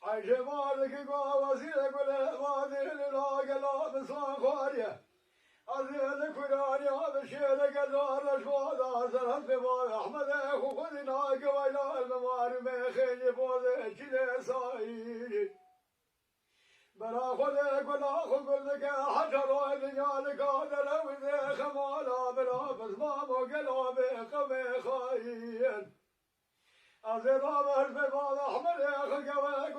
عجب مالك وزير كل وزير لا جلا بسوان خارية أزيل كراني هذا شيء كزار شواذ زرت بباب أحمد أخو خذنا قويلا الموارم خيل بوذ كذا ساير بلا خذ كلا خذ لك حجر رجالك هذا وذ خمالا بلا بس ما مقلا بقم خاير أزراب الفضل أحمد أخو قوي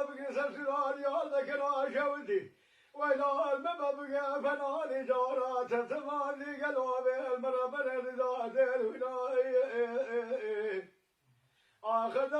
بقسم سلال يالك راشودي وإلى المبقى فناني جارات ثماني قلوب المربر ذات الولاية أخذ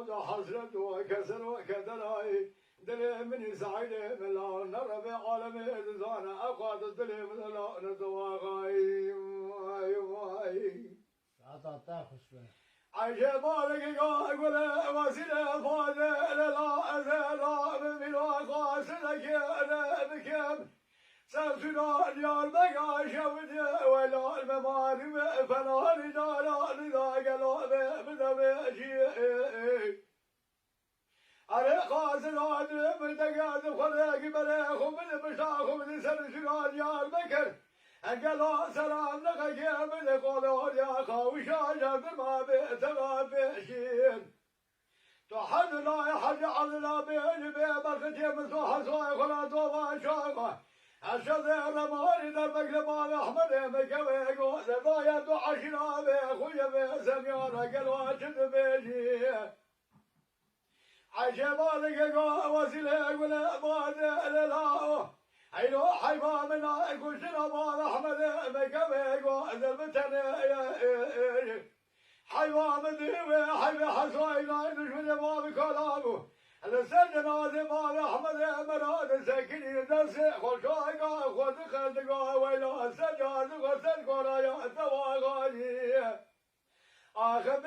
لا حسرة وكسر وكدراي دلي من سعيد من لا نرى في عالم الإنسان أقعد دلي من لا نتواغاي واي واي عطا خشبه عجب مالك قول وسيلة فاضل لا أزال من وقاسلك أنا بكم سلسلة ديال بقى شودي ولا الممالم فلا رجال إذا قالوا بدمشي أنا قاسل عدل بدقات خلق بلاخ من بشاخ من سلسلة ديال بكر قالوا سلام لك يا من قولوا يا خوشا جبر ما بيتنا بشين تحد لا يحد عدنا بين بيبختي مسوح سواي خلا توبا شاقا أشد الرماري دربك لباب أحمد مكوي قوز ضايا دعشنا بأخويا بسميانا قالوا أشد بيجي عجبالك وسيلة ولا باد لا عينو حيفا منا كشنا باب أحمد مكوي قوز البتن حيفا مديوي حيفا حسوي لا يدشون باب كلامه السجن باب أحمد مراد سكني دس خشايقا خد خدقا ويلا سجاد وسجقا يا تواغاني آخر